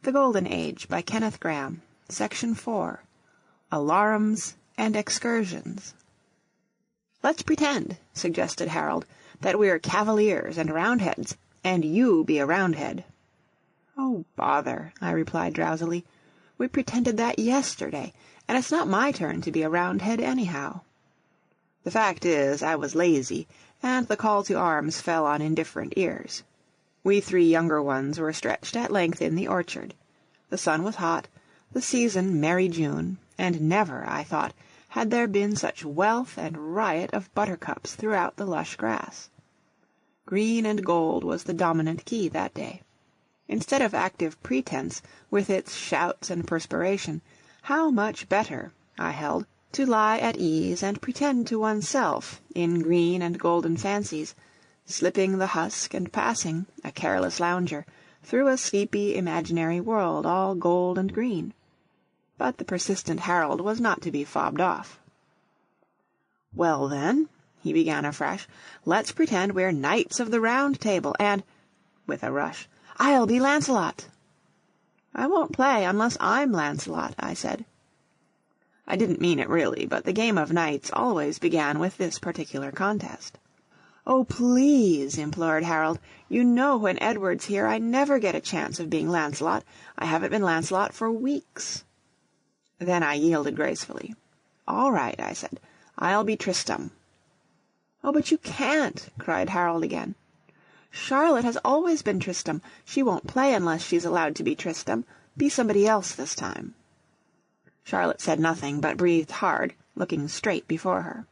The Golden Age by Kenneth Grahame, Section 4, Alarums and Excursions. "Let's pretend," suggested Harold, "that we're Cavaliers and Roundheads, and you be a Roundhead." "Oh, bother," I replied drowsily. "We pretended that yesterday, and it's not my turn to be a Roundhead anyhow." The fact is, I was lazy, and the call to arms fell on indifferent ears. We three younger ones were stretched at length in the orchard. The sun was hot, the season merry June, and never, I thought, had there been such wealth and riot of buttercups throughout the lush grass. Green and gold was the dominant key that day. Instead of active pretense, with its shouts and perspiration, how much better, I held, to lie at ease and pretend to oneself in green and golden fancies, slipping the husk and passing, a careless lounger, through a sleepy imaginary world all gold and green. But the persistent Harold was not to be fobbed off. "Well, then," he began afresh, "let's pretend we're Knights of the Round Table, and," with a rush, "I'll be Lancelot." "I won't play unless I'm Lancelot," I said. I didn't mean it really, but the game of knights always began with this particular contest. "Oh, please," implored Harold. "You know when Edward's here I never get a chance of being Lancelot. I haven't been Lancelot for weeks." Then I yielded gracefully. "All right," I said. "I'll be Tristram." "Oh, but you can't," cried Harold again. "Charlotte has always been Tristram. She won't play unless she's allowed to be Tristram. Be somebody else this time." Charlotte said nothing, but breathed hard, looking straight before her.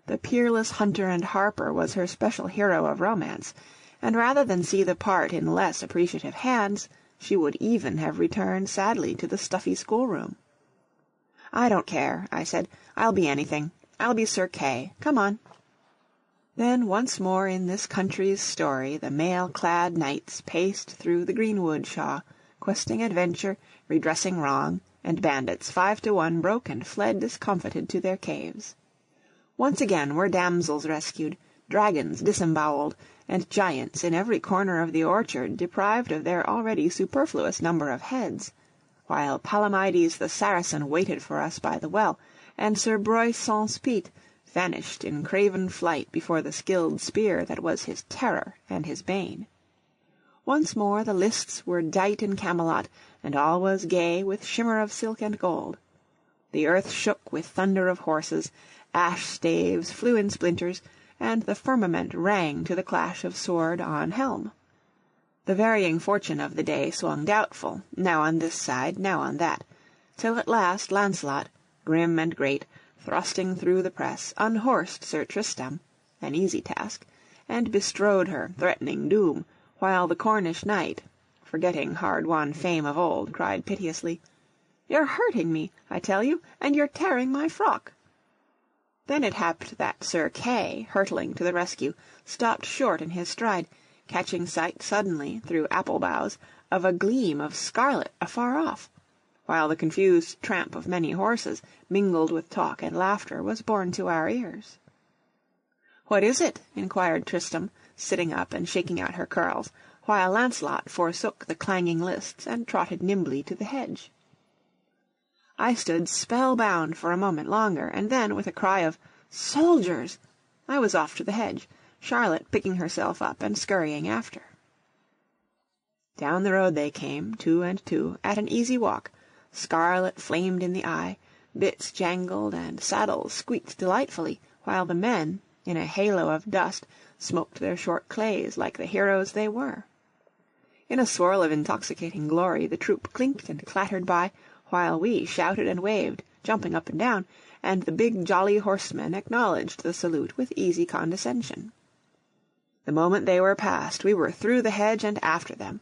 The peerless hunter and harper was her special hero of romance, and rather than see the part in less appreciative hands, she would even have returned sadly to the stuffy schoolroom. "I don't care," I said. "I'll be anything. I'll be Sir Kay. Come on." Then once more in this country's story the mail-clad knights paced through the greenwood shaw, questing adventure, redressing wrong, and bandits 5 to 1 broke and fled discomfited to their caves. Once again were damsels rescued, dragons disembowelled, and giants in every corner of the orchard deprived of their already superfluous number of heads, while Palomides the Saracen waited for us by the well, and Sir Broyce Saint Spite vanished in craven flight before the skilled spear that was his terror and his bane. Once more the lists were dight in Camelot, and all was gay with shimmer of silk and gold. The earth shook with thunder of horses, ash staves flew in splinters, and the firmament rang to the clash of sword on helm. The varying fortune of the day swung doubtful, now on this side, now on that, till at last Lancelot, grim and great, thrusting through the press, unhorsed Sir Tristram, an easy task, and bestrode her, threatening doom, while the Cornish knight, forgetting hard-won fame of old, cried piteously, "You're hurting me, I tell you, and you're tearing my frock." Then it happed that Sir Kay, hurtling to the rescue, stopped short in his stride, catching sight suddenly, through apple boughs, of a gleam of scarlet afar off, while the confused tramp of many horses, mingled with talk and laughter, was borne to our ears. "What is it?" inquired Tristram, sitting up and shaking out her curls, while Lancelot forsook the clanging lists and trotted nimbly to the hedge. I stood spellbound for a moment longer, and then, with a cry of "Soldiers!" I was off to the hedge, Charlotte picking herself up and scurrying after. Down the road they came, 2 and 2, at an easy walk. Scarlet flamed in the eye, bits jangled, and saddles squeaked delightfully, while the men, in a halo of dust, smoked their short clays like the heroes they were. In a swirl of intoxicating glory the troop clinked and clattered by, while we shouted and waved, jumping up and down, and the big jolly horsemen acknowledged the salute with easy condescension. The moment they were past, we were through the hedge and after them.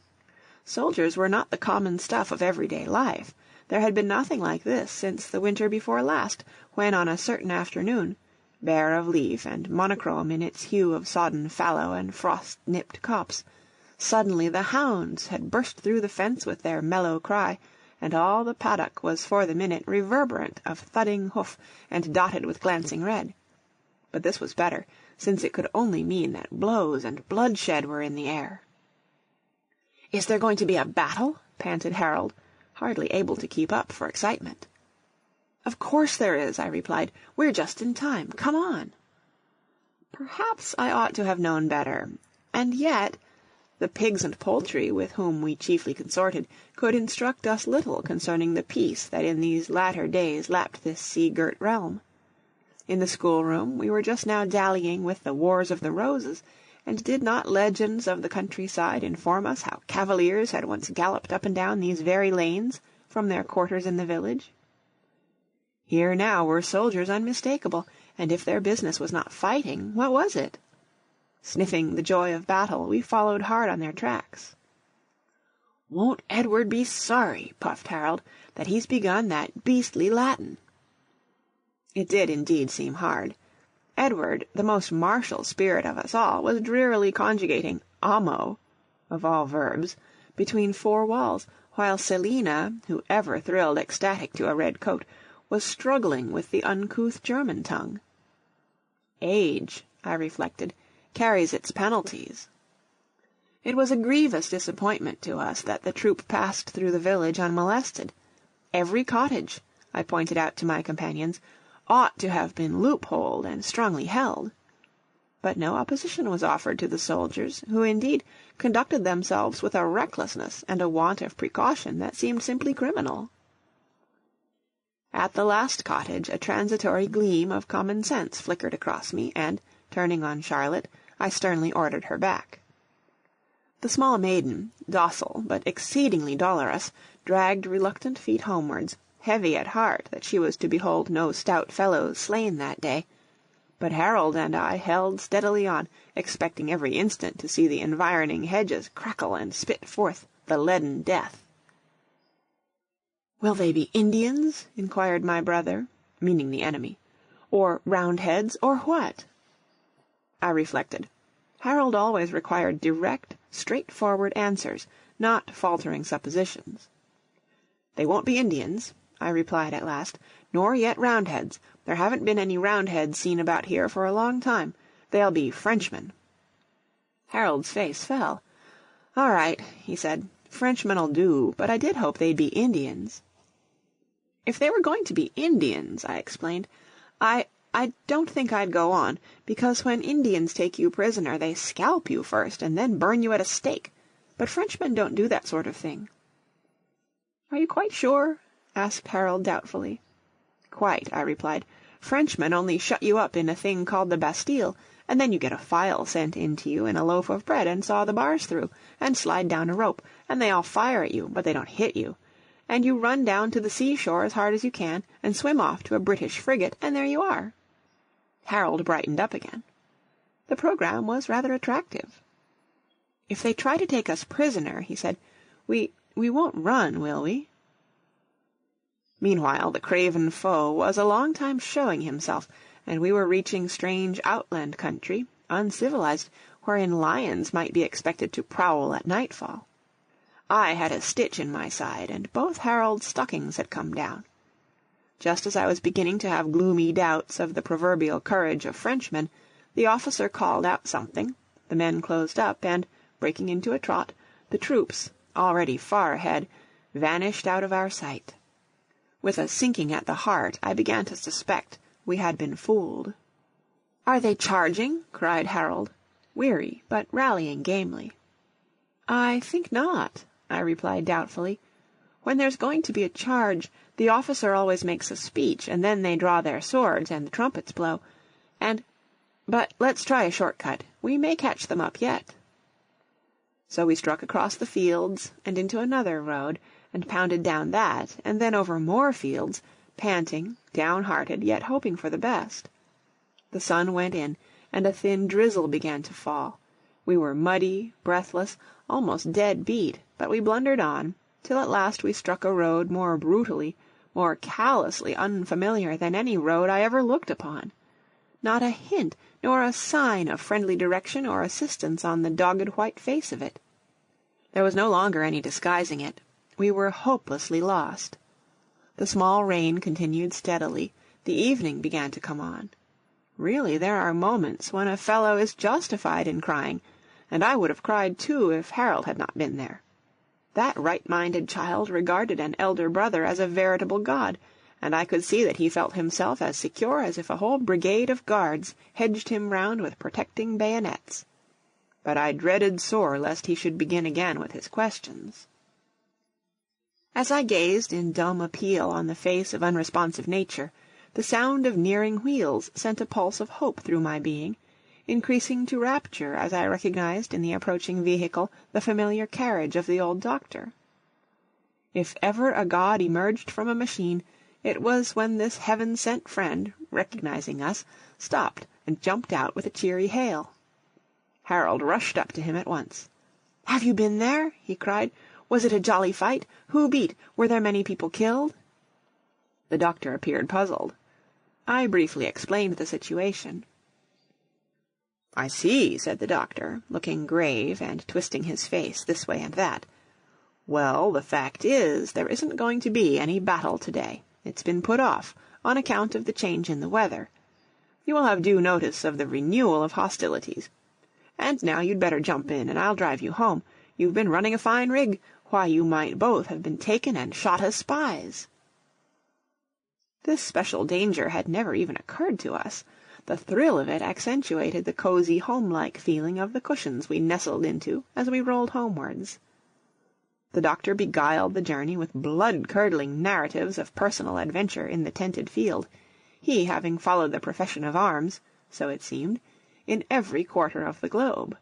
Soldiers were not the common stuff of everyday life. There had been nothing like this since the winter before last, when on a certain afternoon, bare of leaf and monochrome in its hue of sodden fallow and frost-nipped copse, suddenly the hounds had burst through the fence with their mellow cry, and all the paddock was for the minute reverberant of thudding hoof and dotted with glancing red. But this was better, since it could only mean that blows and bloodshed were in the air. "Is there going to be a battle?" panted Harold, hardly able to keep up for excitement. "Of course there is," I replied. "We're just in time. Come on." Perhaps I ought to have known better, and yet the pigs and poultry with whom we chiefly consorted could instruct us little concerning the peace that in these latter days lapped this sea-girt realm. In the schoolroom we were just now dallying with the Wars of the Roses, and did not legends of the countryside inform us how cavaliers had once galloped up and down these very lanes from their quarters in the village? Here now were soldiers unmistakable, and if their business was not fighting, what was it? Sniffing the joy of battle, we followed hard on their tracks. "Won't Edward be sorry," puffed Harold, "that he's begun that beastly Latin?" It did indeed seem hard. Edward, the most martial spirit of us all, was drearily conjugating amo, of all verbs, between four walls, while Selina, who ever thrilled ecstatic to a red coat, was struggling with the uncouth German tongue. Age, I reflected, carries its penalties. It was a grievous disappointment to us that the troop passed through the village unmolested. Every cottage, I pointed out to my companions, ought to have been loopholed and strongly held. But no opposition was offered to the soldiers, who indeed conducted themselves with a recklessness and a want of precaution that seemed simply criminal. At the last cottage a transitory gleam of common sense flickered across me, and, turning on Charlotte, I sternly ordered her back. The small maiden, docile but exceedingly dolorous, dragged reluctant feet homewards, heavy at heart that she was to behold no stout fellows slain that day, but Harold and I held steadily on, expecting every instant to see the environing hedges crackle and spit forth the leaden death. "Will they be Indians?" inquired my brother, meaning the enemy, "or Roundheads, or what?" I reflected. Harold always required direct, straightforward answers, not faltering suppositions. "They won't be Indians," I replied at last, "nor yet Roundheads. There haven't been any Roundheads seen about here for a long time. They'll be Frenchmen." Harold's face fell. "All right," he said, "Frenchmen'll do, but I did hope they'd be Indians." "If they were going to be Indians," I explained, I don't think I'd go on, because when Indians take you prisoner they scalp you first and then burn you at a stake. But Frenchmen don't do that sort of thing." "Are you quite sure?" asked Harold doubtfully. "Quite," I replied. "Frenchmen only shut you up in a thing called the Bastille, and then you get a file sent in to you in a loaf of bread and saw the bars through, and slide down a rope, and they all fire at you, but they don't hit you. And you run down to the seashore as hard as you can, and swim off to a British frigate, and there you are." Harold brightened up again. The programme was rather attractive. "If they try to take us prisoner," he said, we won't run, will we?" Meanwhile the craven foe was a long time showing himself, and we were reaching strange outland country, uncivilized, wherein lions might be expected to prowl at nightfall. I had a stitch in my side, and both Harold's stockings had come down. Just as I was beginning to have gloomy doubts of the proverbial courage of Frenchmen, the officer called out something, the men closed up, and, breaking into a trot, the troops, already far ahead, vanished out of our sight. With a sinking at the heart, I began to suspect we had been fooled. "Are they charging?" cried Harold, weary but rallying gamely. "I think not," I replied doubtfully. "When there's going to be a charge, the officer always makes a speech, and then they draw their swords and the trumpets blow. But let's try a short cut. We may catch them up yet." So we struck across the fields and into another road, and pounded down that, and then over more fields, panting, downhearted, yet hoping for the best. The sun went in, and a thin drizzle began to fall. We were muddy, breathless, almost dead beat, but we blundered on, till at last we struck a road more brutally, more callously unfamiliar than any road I ever looked upon. Not a hint, nor a sign of friendly direction or assistance on the dogged white face of it. There was no longer any disguising it. We were hopelessly lost. The small rain continued steadily. The evening began to come on. Really, there are moments when a fellow is justified in crying, and I would have cried too if Harold had not been there. That right-minded child regarded an elder brother as a veritable god, and I could see that he felt himself as secure as if a whole brigade of guards hedged him round with protecting bayonets. But I dreaded sore lest he should begin again with his questions. As I gazed in dumb appeal on the face of unresponsive nature, the sound of nearing wheels sent a pulse of hope through my being, increasing to rapture as I recognized in the approaching vehicle the familiar carriage of the old doctor. If ever a god emerged from a machine, it was when this heaven-sent friend, recognizing us, stopped and jumped out with a cheery hail. Harold rushed up to him at once. "Have you been there?" he cried. "Was it a jolly fight? Who beat? Were there many people killed?" The doctor appeared puzzled. I briefly explained the situation. "I see," said the doctor, looking grave and twisting his face this way and that. "Well, the fact is, there isn't going to be any battle today. It's been put off, on account of the change in the weather. You will have due notice of the renewal of hostilities. And now you'd better jump in, and I'll drive you home. You've been running a fine rig. Why, you might both have been taken and shot as spies." This special danger had never even occurred to us. The thrill of it accentuated the cosy home-like feeling of the cushions we nestled into as we rolled homewards. The doctor beguiled the journey with blood-curdling narratives of personal adventure in the tented field, he having followed the profession of arms, so it seemed, in every quarter of the globe.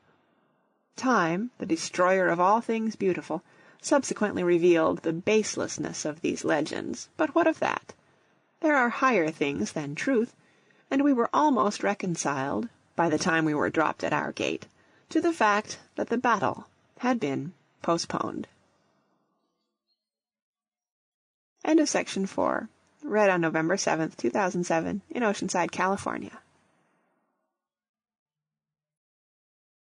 Time, the destroyer of all things beautiful, subsequently revealed the baselessness of these legends, but what of that? There are higher things than truth, and we were almost reconciled, by the time we were dropped at our gate, to the fact that the battle had been postponed. End of section 4. Read on November 7th, 2007, in Oceanside, California.